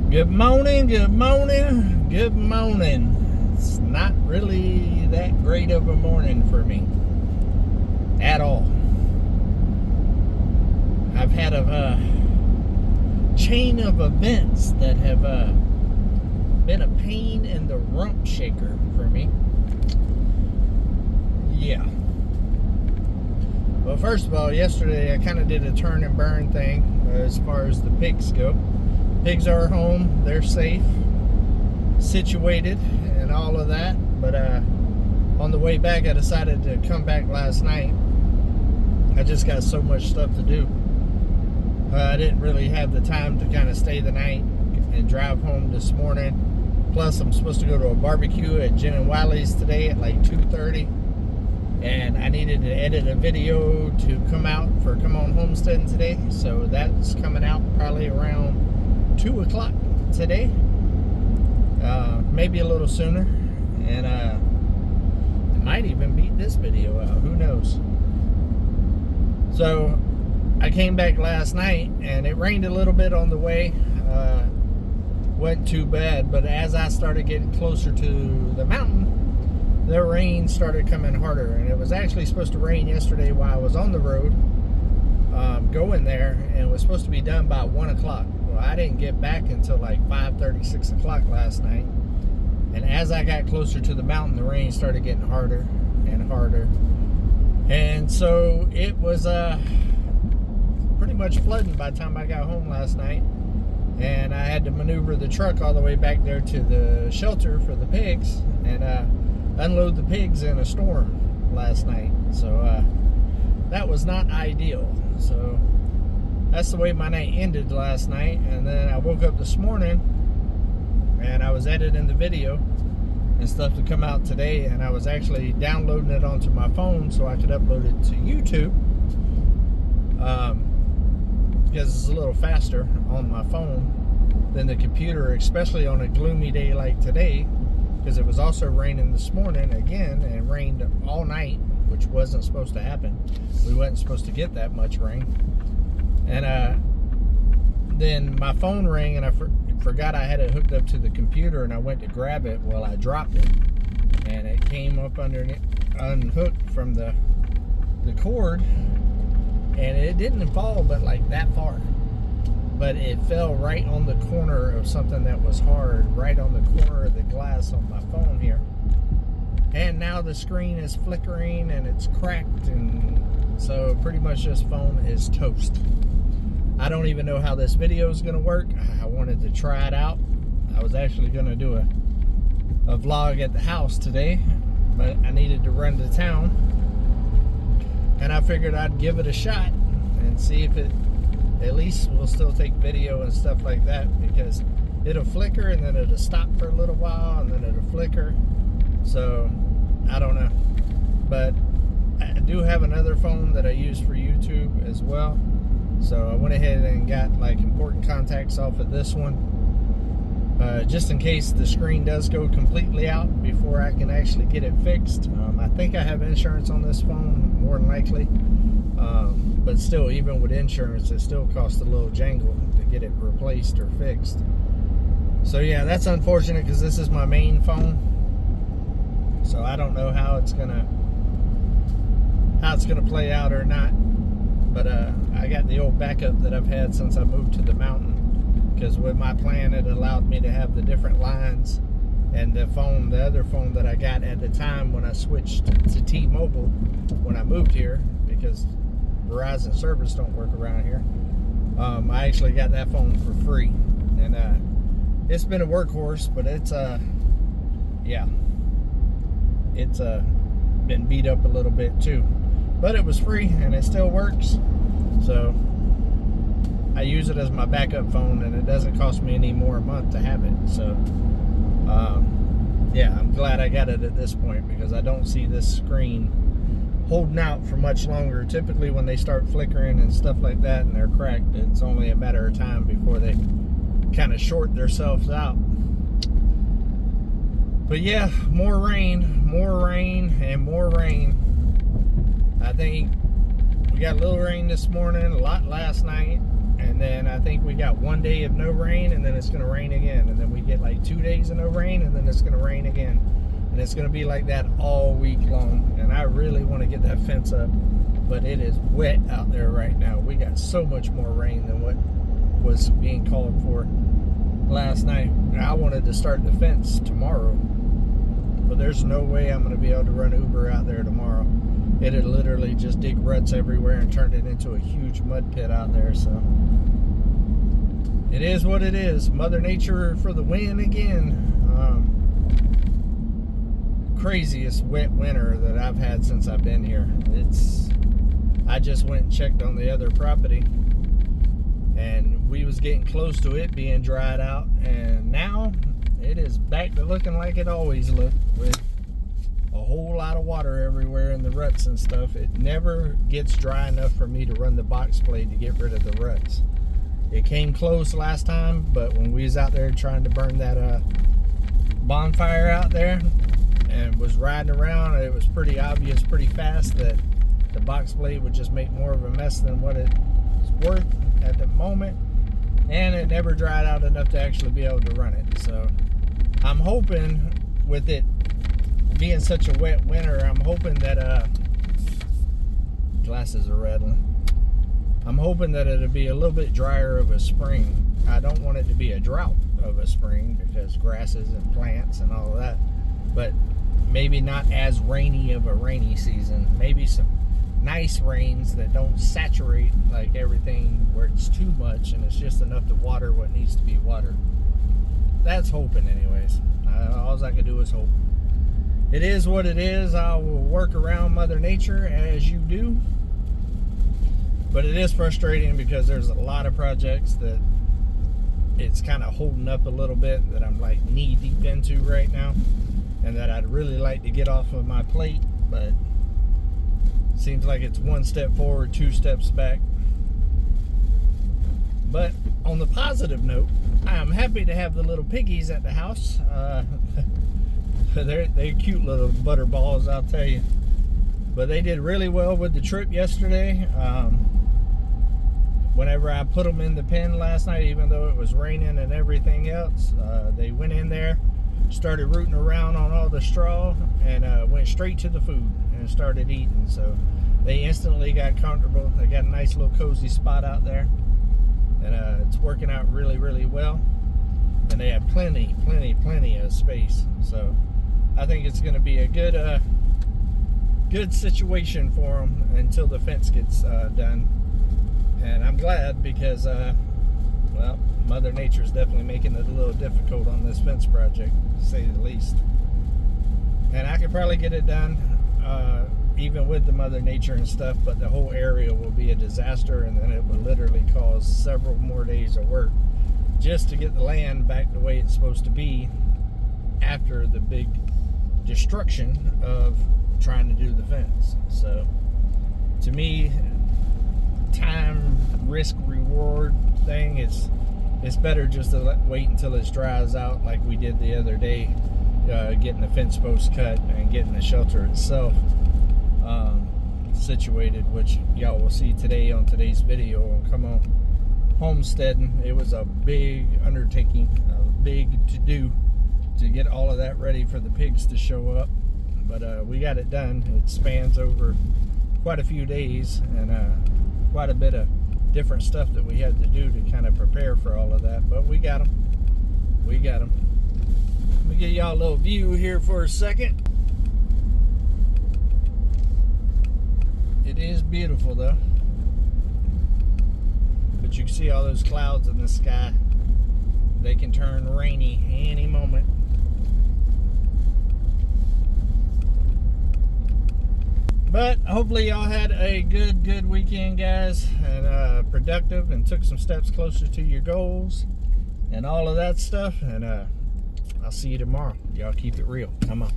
Good morning, good morning, good morning. It's not really that great of a morning for me at all. I've had a chain of events that have been a pain in the rump shaker for me. Yeah. Well, first of all, yesterday I kind of did a turn and burn thing as far as the pigs go. Pigs are home, they're safe, situated, and all of that. But on the way back, I decided to come back last night. I just got so much stuff to do. I didn't really have the time to kind of stay the night and drive home this morning. Plus, I'm supposed to go to a barbecue at Jen and Wiley's today at like 2:30. And I needed to edit a video to come out for Come On Homesteading today. So that's coming out probably around 2 o'clock today, maybe a little sooner, and it might even beat this video out, who knows. So I came back last night and it rained a little bit on the way. Wasn't too bad, but as I started getting closer to the mountain, the rain started coming harder, and it was actually supposed to rain yesterday while I was on the road going there, and it was supposed to be done by 1 o'clock. I didn't get back until like 5:30, 6 o'clock last night. And as I got closer to the mountain, the rain started getting harder and harder. And so it was pretty much flooding by the time I got home last night. And I had to maneuver the truck all the way back there to the shelter for the pigs and unload the pigs in a storm last night. So that was not ideal. So that's the way my night ended last night. And then I woke up this morning and I was editing the video and stuff to come out today, and I was actually downloading it onto my phone so I could upload it to YouTube, because it's a little faster on my phone than the computer, especially on a gloomy day like today, because it was also raining this morning again, and it rained all night, which wasn't supposed to happen. We wasn't supposed to get that much rain. And then my phone rang, and I forgot I had it hooked up to the computer, and I went to grab it. Well, I dropped it, and it came up unhooked from the cord, and it didn't fall but like that far. But it fell right on the corner of something that was hard, right on the corner of the glass on my phone here. And now the screen is flickering and it's cracked, and so pretty much this phone is toast. I don't even know how this video is going to work. I wanted to try it out. I was actually going to do a vlog at the house today, but I needed to run to town, and I figured I'd give it a shot and see if it at least will still take video and stuff like that, because it'll flicker and then it'll stop for a little while and then it'll flicker. So I don't know, but I do have another phone that I use for YouTube as well. So I went ahead and got like important contacts off of this one, just in case the screen does go completely out before I can actually get it fixed. I think I have insurance on this phone, more than likely, but still, even with insurance, it still costs a little jangle to get it replaced or fixed. So yeah, that's unfortunate, because this is my main phone. So I don't know how it's gonna play out or not. But I got the old backup that I've had since I moved to the mountain, because with my plan it allowed me to have the different lines, and the other phone that I got at the time when I switched to T-Mobile when I moved here, because Verizon service don't work around here, I actually got that phone for free, and it's been a workhorse, but it's been beat up a little bit too. But it was free and it still works, so I use it as my backup phone, and it doesn't cost me any more a month to have it. So yeah, I'm glad I got it at this point, because I don't see this screen holding out for much longer. Typically when they start flickering and stuff like that and they're cracked, it's only a matter of time before they kind of short themselves out. But yeah, more rain, and more rain. I think we got a little rain this morning, a lot last night, and then I think we got 1 day of no rain, and then it's going to rain again, and then we get like 2 days of no rain, and then it's going to rain again, and it's going to be like that all week long. And I really want to get that fence up, but it is wet out there right now. We got so much more rain than what was being called for last night. I wanted to start the fence tomorrow, but there's no way I'm going to be able to run Uber out there tomorrow. It had literally just dig ruts everywhere and turned it into a huge mud pit out there. So it is what it is. Mother Nature for the win again. Craziest wet winter that I've had since I've been here. I just went and checked on the other property, and we was getting close to it being dried out, and now it is back to looking like it always looked, with a whole lot of water everywhere in the ruts and stuff. It never gets dry enough for me to run the box blade to get rid of the ruts. It came close last time, but when we was out there trying to burn that bonfire out there and was riding around, it was pretty obvious pretty fast that the box blade would just make more of a mess than what it's worth at the moment, and it never dried out enough to actually be able to run it. So I'm hoping, with it being such a wet winter, I'm hoping that glasses are rattling. I'm hoping that it'll be a little bit drier of a spring. I don't want it to be a drought of a spring, because grasses and plants and all of that, but maybe not as rainy of a rainy season. Maybe some nice rains that don't saturate like everything, where it's too much and it's just enough to water what needs to be watered. That's hoping anyways. All I can do is hope. It is what it is. I will work around Mother Nature as you do, but it is frustrating because there's a lot of projects that it's kind of holding up a little bit, that I'm like knee deep into right now, and that I'd really like to get off of my plate, but seems like it's 1 step forward, 2 steps back. But on the positive note, I am happy to have the little piggies at the house. They're cute little butter balls, I'll tell you. But they did really well with the trip yesterday. Whenever I put them in the pen last night, even though it was raining and everything else, they went in there, started rooting around on all the straw, and went straight to the food and started eating. So they instantly got comfortable. They got a nice little cozy spot out there, and it's working out really, really well. And they have plenty of space. So I think it's going to be a good situation for them until the fence gets done. And I'm glad, because well, Mother Nature's definitely making it a little difficult on this fence project, to say the least. And I could probably get it done even with the Mother Nature and stuff, but the whole area will be a disaster, and then it will literally cause several more days of work just to get the land back the way it's supposed to be after the big destruction of trying to do the fence. So to me, time risk reward thing, it's better just to wait until it dries out, like we did the other day, getting the fence post cut and getting the shelter itself situated, which y'all will see today on today's video on Come On Homesteading. It was a big undertaking, a big to-do to get all of that ready for the pigs to show up, but we got it done. It spans over quite a few days, and quite a bit of different stuff that we had to do to kind of prepare for all of that, but we got them. Let me give y'all a little view here for a second. It is beautiful though, but you can see all those clouds in the sky. They can turn rainy any moment. But hopefully y'all had a good weekend, guys, and productive, and took some steps closer to your goals and all of that stuff. And I'll see you tomorrow. Y'all keep it real. Come on.